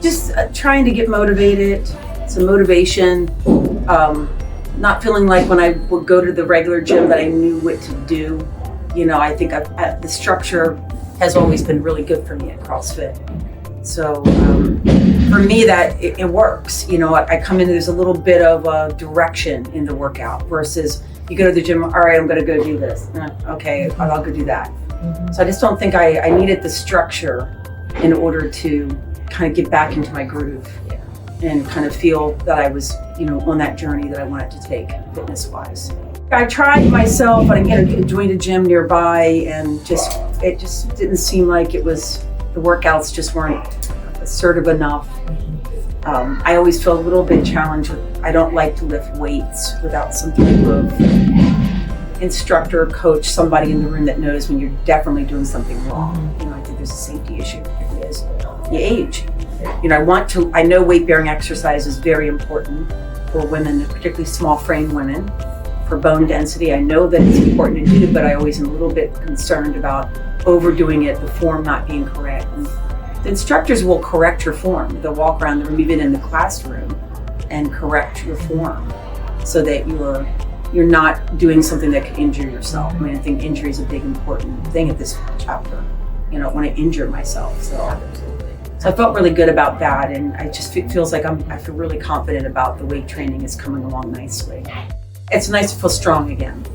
Just trying to get motivated, some motivation, not feeling like when I would go to the regular gym that I knew what to do. You know, I think the structure has always been really good for me at CrossFit. So for me, that it works. You know, I come in, there's a little bit of a direction in the workout versus you go to the gym, all right, I'm gonna go do this. Okay, I'll go do that. So I just don't think I needed the structure in order to kind of get back into my groove and kind of feel that I was, you know, on that journey that I wanted to take fitness-wise. I tried myself, and again, joined a gym nearby, and it just didn't seem like it was, the workouts just weren't assertive enough. I always feel a little bit challenged I don't like to lift weights without some type of instructor, coach, somebody in the room that knows when you're definitely doing something wrong. You know, I think there's a safety issue. It is the age. You know, I know weight-bearing exercise is very important for women, particularly small frame women, for bone density. I know that it's important to do, but I always am a little bit concerned about overdoing it, the form not being correct. And the instructors will correct your form. They'll walk around the room, even in the classroom, and correct your form so that you're not doing something that could injure yourself. I mean, I think injury is a big important thing at this chapter. You know, I don't want to injure myself. So I felt really good about that, and I just feels like I feel really confident about the weight training is coming along nicely. It's nice to feel strong again.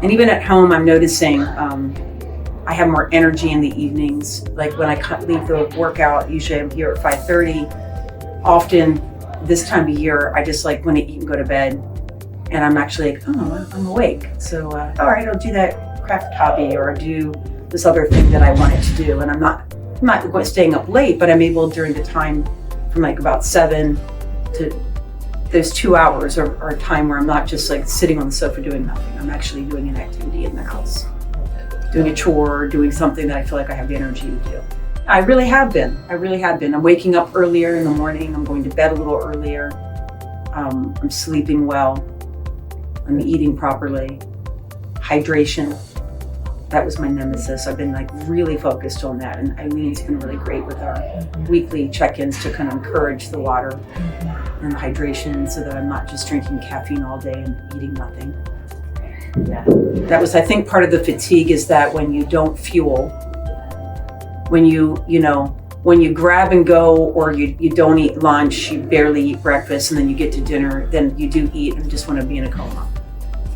And even at home, I'm noticing I have more energy in the evenings. Like when I leave the workout, usually I'm here at 5:30. Often this time of year, I just like want to eat and go to bed. And I'm actually like, oh, I'm awake. So, all right, I'll do that craft hobby or do this other thing that I wanted to do. And I'm not staying up late, but I'm able during the time from like about 7 to those 2 hours are a time where I'm not just like sitting on the sofa doing nothing. I'm actually doing an activity in the house, doing a chore, doing something that I feel like I have the energy to do. I really have been. I'm waking up earlier in the morning. I'm going to bed a little earlier. I'm sleeping well. I'm eating properly. Hydration. That was my nemesis. I've been like really focused on that, and Eileen's been really great with our weekly check-ins to kind of encourage the water and the hydration so that I'm not just drinking caffeine all day and eating nothing. Yeah. That was, I think, part of the fatigue is that when you don't fuel, when you grab and go, or you don't eat lunch, you barely eat breakfast, and then you get to dinner, then you do eat and just want to be in a coma.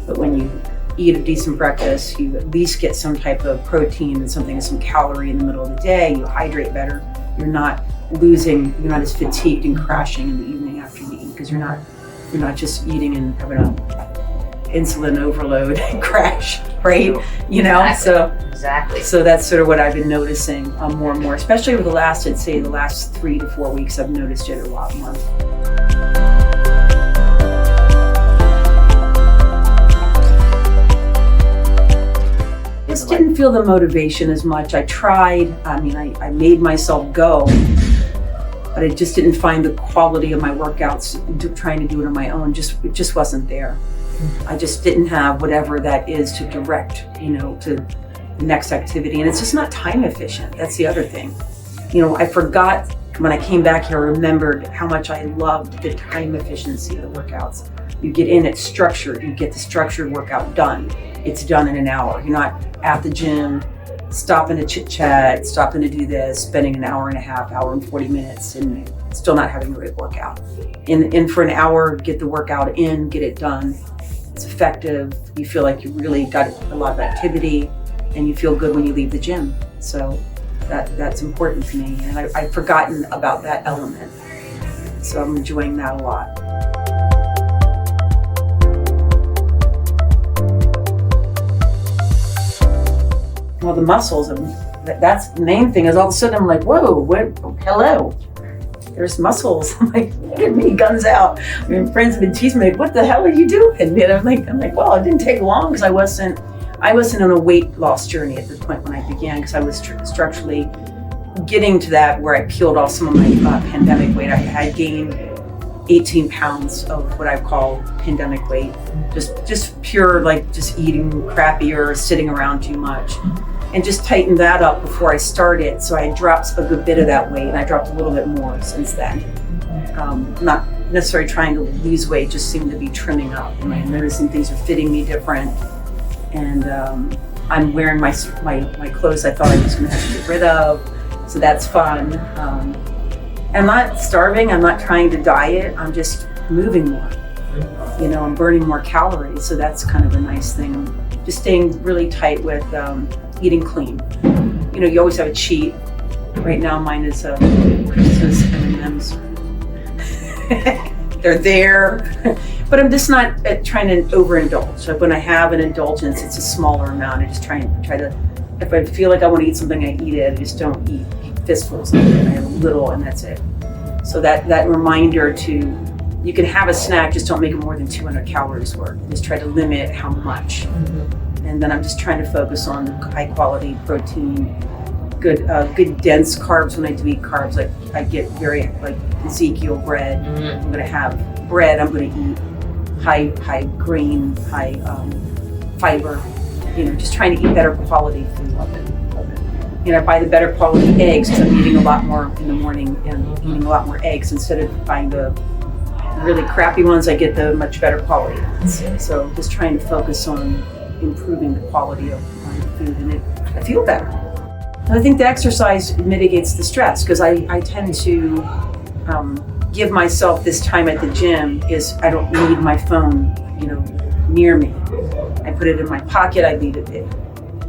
But when you eat a decent breakfast, you at least get some type of protein and some calorie in the middle of the day, you hydrate better, you're not as fatigued and crashing in the evening after you eat, because you're not just eating and having an insulin overload and crash, right? You know, Exactly. So that's sort of what I've been noticing more and more, especially over the last 3 to 4 weeks, I've noticed it a lot more. I just didn't feel the motivation as much. I tried, I made myself go, but I just didn't find the quality of my workouts trying to do it on my own. It just wasn't there. I just didn't have whatever that is to direct, to the next activity. And it's just not time efficient. That's the other thing. I forgot when I came back here, I remembered how much I loved the time efficiency of the workouts. You get in, it's structured. You get the structured workout done. It's done in an hour. You're not at the gym, stopping to chit chat, stopping to do this, spending an hour and a half, hour and 40 minutes, and still not having a great workout. In for an hour, get the workout in, get it done. It's effective. You feel like you really got a lot of activity, and you feel good when you leave the gym. So that's important to me, and I've forgotten about that element. So I'm enjoying that a lot. muscles. And that's the main thing is all of a sudden I'm like, whoa, what, hello. There's muscles. I'm like, look at me, guns out. I mean, friends have been teasing me, like, what the hell are you doing? And I'm like, well, it didn't take long because I wasn't on a weight loss journey at the point when I began, because I was structurally getting to that where I peeled off some of my pandemic weight. I had gained 18 pounds of what I call pandemic weight, just pure, like just eating crappy or sitting around too much. And just tightened that up before I started. So I dropped a good bit of that weight, and I dropped a little bit more since then. Not necessarily trying to lose weight, just seemed to be trimming up. And I'm noticing things are fitting me different. And I'm wearing my clothes I thought I was gonna have to get rid of. So that's fun. I'm not starving, I'm not trying to diet, I'm just moving more. You know, I'm burning more calories, so that's kind of a nice thing. I'm just staying really tight with eating clean. You know, you always have a cheat. Right now mine is Christmas M&Ms. They're there, but I'm just not trying to overindulge. Like when I have an indulgence, it's a smaller amount. I just try to, if I feel like I want to eat something, I eat it. I just don't eat fistfuls of it. I have a little and that's it. So that reminder to, you can have a snack, just don't make it more than 200 calories worth. Just try to limit how much. Mm-hmm. And then I'm just trying to focus on high quality protein, good dense carbs. When I do eat carbs, like I get very like Ezekiel bread. Mm-hmm. I'm gonna have bread. I'm gonna eat high grain, high fiber. You know, just trying to eat better quality food. Love it. You know, I buy the better quality eggs because I'm eating a lot more in the morning and eating a lot more eggs instead of buying the really crappy ones. I get the much better quality ones. So just trying to focus on improving the quality of my food, and I feel better. I think the exercise mitigates the stress because I tend to give myself this time at the gym is I don't need my phone, you know, near me. I put it in my pocket, I leave it there.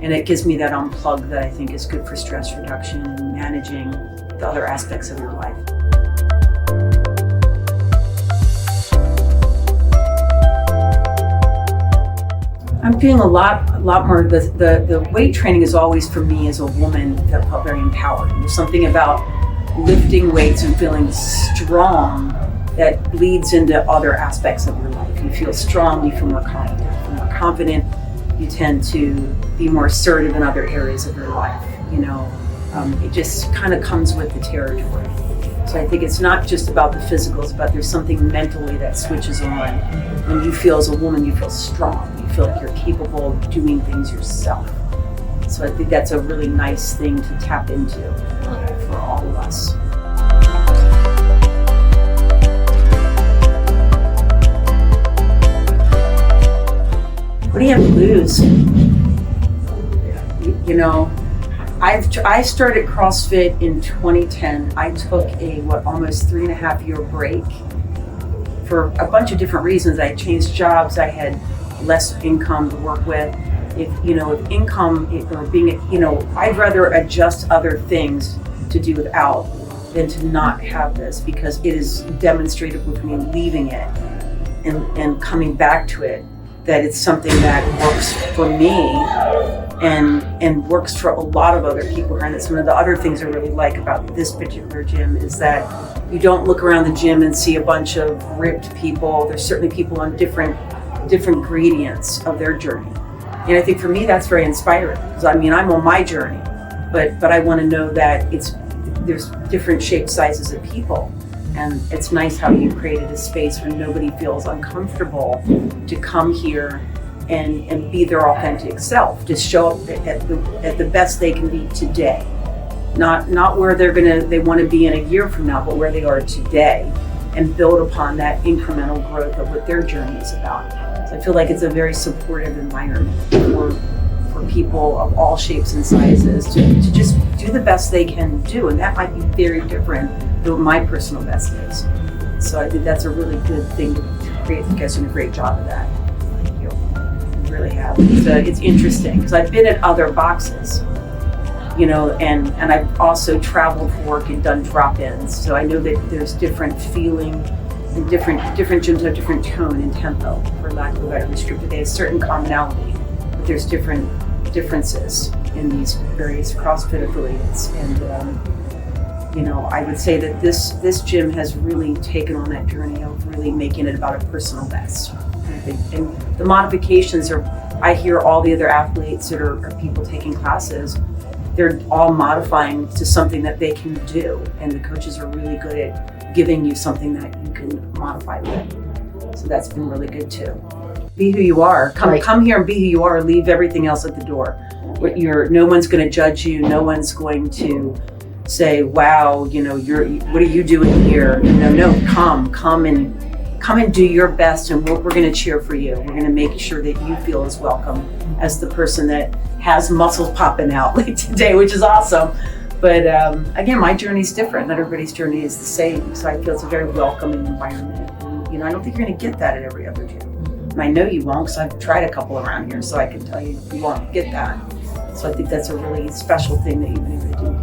And it gives me that unplug that I think is good for stress reduction and managing the other aspects of your life. I'm feeling a lot more, the weight training is always for me as a woman that felt very empowered. There's something about lifting weights and feeling strong that bleeds into other aspects of your life. You feel strong, you feel more confident. If you're more confident, you tend to be more assertive in other areas of your life. You know, it just kind of comes with the territory. So I think it's not just about the physicals, but there's something mentally that switches on. When you feel as a woman, you feel strong. You feel like you're capable of doing things yourself. So I think that's a really nice thing to tap into for all of us. What do you have to lose? You know, I started CrossFit in 2010. I took a almost 3.5-year break for a bunch of different reasons. I changed jobs. I had less income to work with. If income or being, you know, I'd rather adjust other things to do without than to not have this, because it is demonstrated with me leaving it and coming back to it that it's something that works for me and works for a lot of other people here. And that's one of the other things I really like about this particular gym is that you don't look around the gym and see a bunch of ripped people. There's certainly people on different gradients of their journey. And I think for me that's very inspiring, because I mean I'm on my journey, but I want to know that there's different shape sizes of people. And it's nice how you created a space where nobody feels uncomfortable to come here and be their authentic self, to show up at the best they can be today. Not where they want to be in a year from now, but where they are today, and build upon that incremental growth of what their journey is about. So I feel like it's a very supportive environment for people of all shapes and sizes to just do the best they can do, and that might be very different than what my personal best is. So I think that's a really good thing to create. You guys are doing a great job of that. Thank you. You really have. It's interesting because I've been at other boxes, you know, and I've also traveled for work and done drop-ins. So I know that there's different feeling, and different gyms have different tone and tempo, for lack of a better descriptor. They have certain commonality, but there's different differences in these various CrossFit affiliates. And I would say that this gym has really taken on that journey of really making it about a personal best. And the modifications are, I hear all the other athletes that are people taking classes, they're all modifying to something that they can do. And the coaches are really good at giving you something that you can modify with. So that's been really good too. Be who you are. Come here and be who you are. Leave everything else at the door. No one's going to judge you. No one's going to say, "Wow, what are you doing here?" No. Come and do your best, and we're going to cheer for you. We're going to make sure that you feel as welcome as the person that has muscles popping out like today, which is awesome. But again, my journey's different. Not everybody's journey is the same. So I feel it's a very welcoming environment. And, I don't think you're going to get that at every other gym. And I know you won't, because I've tried a couple around here, so I can tell you won't get that. So I think that's a really special thing that you've been able to do